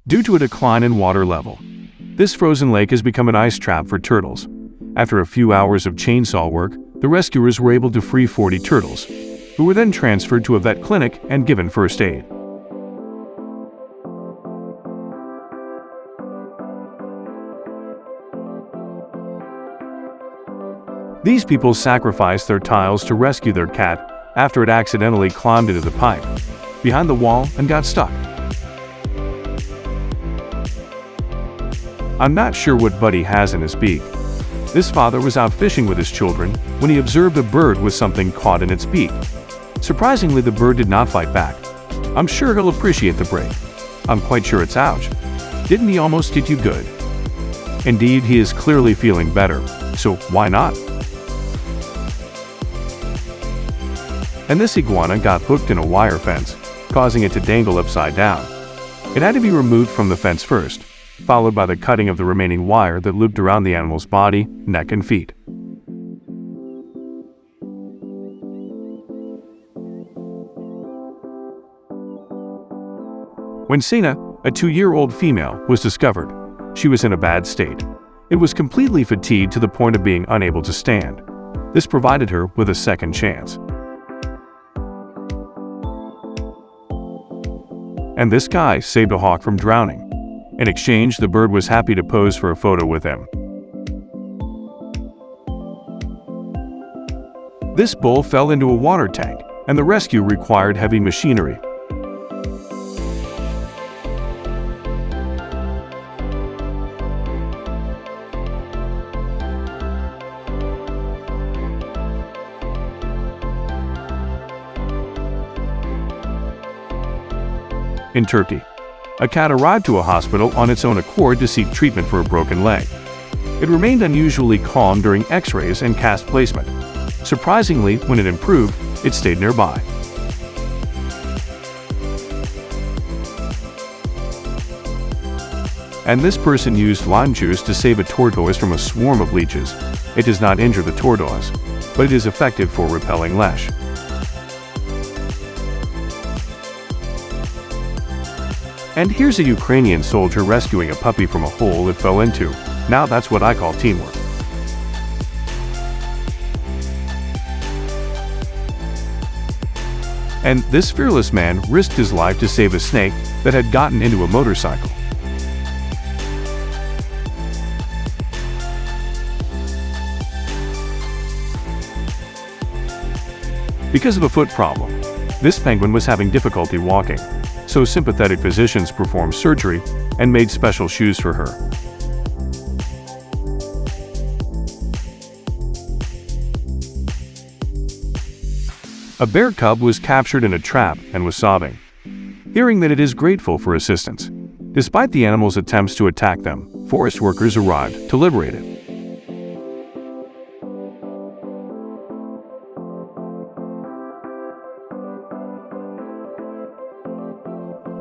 due to a decline in water level. This frozen lake has become an ice trap for turtles. After a few hours of chainsaw work, the rescuers were able to free 40 turtles, who were then transferred to a vet clinic and given first aid. These people sacrificed their tiles to rescue their cat after it accidentally climbed into the pipe behind the wall and got stuck. I'm not sure what Buddy has in his beak. This father was out fishing with his children when he observed a bird with something caught in its beak. Surprisingly, the bird did not fight back. I'm sure he'll appreciate the break. I'm quite sure it's ouch. Didn't he almost get you good? Indeed, he is clearly feeling better, so why not? And this iguana got hooked in a wire fence, causing it to dangle upside down. It had to be removed from the fence first, followed by the cutting of the remaining wire that looped around the animal's body, neck, and feet. When Sina, a 2-year-old female, was discovered, she was in a bad state. It was completely fatigued to the point of being unable to stand. This provided her with a second chance. And this guy saved a hawk from drowning. In exchange, the bird was happy to pose for a photo with him. This bull fell into a water tank, and the rescue required heavy machinery. In Turkey, a cat arrived to a hospital on its own accord to seek treatment for a broken leg. It remained unusually calm during x-rays and cast placement. Surprisingly, when it improved, it stayed nearby. And this person used lime juice to save a tortoise from a swarm of leeches. It does not injure the tortoise, but it is effective for repelling leash. And here's a Ukrainian soldier rescuing a puppy from a hole it fell into. Now that's what I call teamwork. And this fearless man risked his life to save a snake that had gotten into a motorcycle. Because of a foot problem, this penguin was having difficulty walking, so sympathetic physicians performed surgery and made special shoes for her. A bear cub was captured in a trap and was sobbing. Hearing that it is grateful for assistance, despite the animal's attempts to attack them, forest workers arrived to liberate it.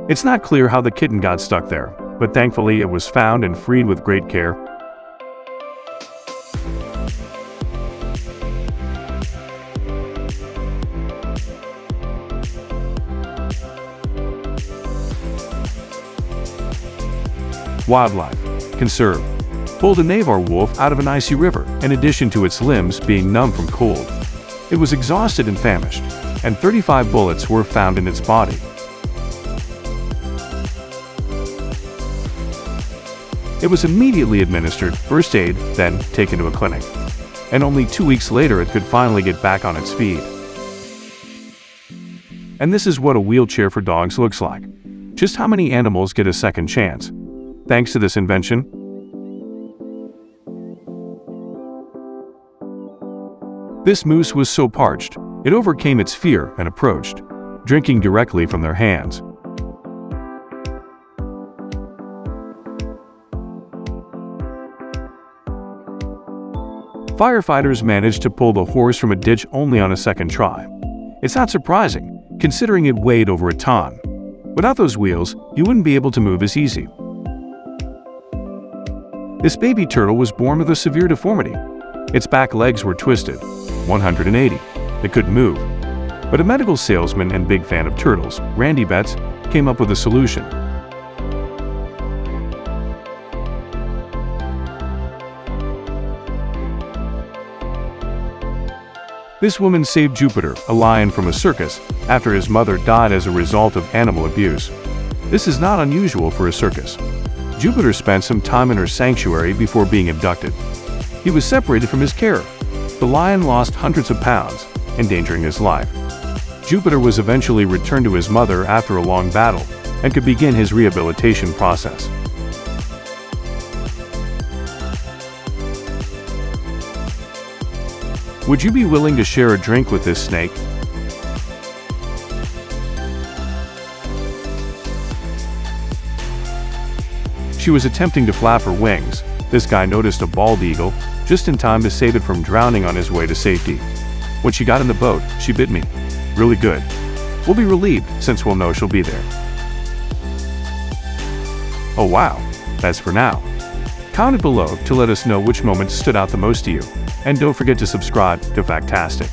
It's not clear how the kitten got stuck there, but thankfully it was found and freed with great care. Wildlife. Conserve. Pulled a Navar wolf out of an icy river, in addition to its limbs being numb from cold. It was exhausted and famished, and 35 bullets were found in its body. It was immediately administered first aid, then taken to a clinic. And only 2 weeks later it could finally get back on its feet. And this is what a wheelchair for dogs looks like. Just how many animals get a second chance? Thanks to this invention, this moose was so parched, it overcame its fear and approached, drinking directly from their hands. Firefighters managed to pull the horse from a ditch only on a second try. It's not surprising, considering it weighed over a ton. Without those wheels, you wouldn't be able to move as easy. This baby turtle was born with a severe deformity. Its back legs were twisted, 180. It couldn't move. But a medical salesman and big fan of turtles, Randy Betts, came up with a solution. This woman saved Jupiter, a lion, from a circus after his mother died as a result of animal abuse. This is not unusual for a circus. Jupiter spent some time in her sanctuary before being abducted. He was separated from his care. The lion lost hundreds of pounds, endangering his life. Jupiter was eventually returned to his mother after a long battle and could begin his rehabilitation process. Would you be willing to share a drink with this snake? She was attempting to flap her wings. This guy noticed a bald eagle just in time to save it from drowning on his way to safety. When she got in the boat, she bit me. Really good. We'll be relieved since we'll know she'll be there. Oh wow, that's for now. Comment below to let us know which moments stood out the most to you. And don't forget to subscribe to Factastic.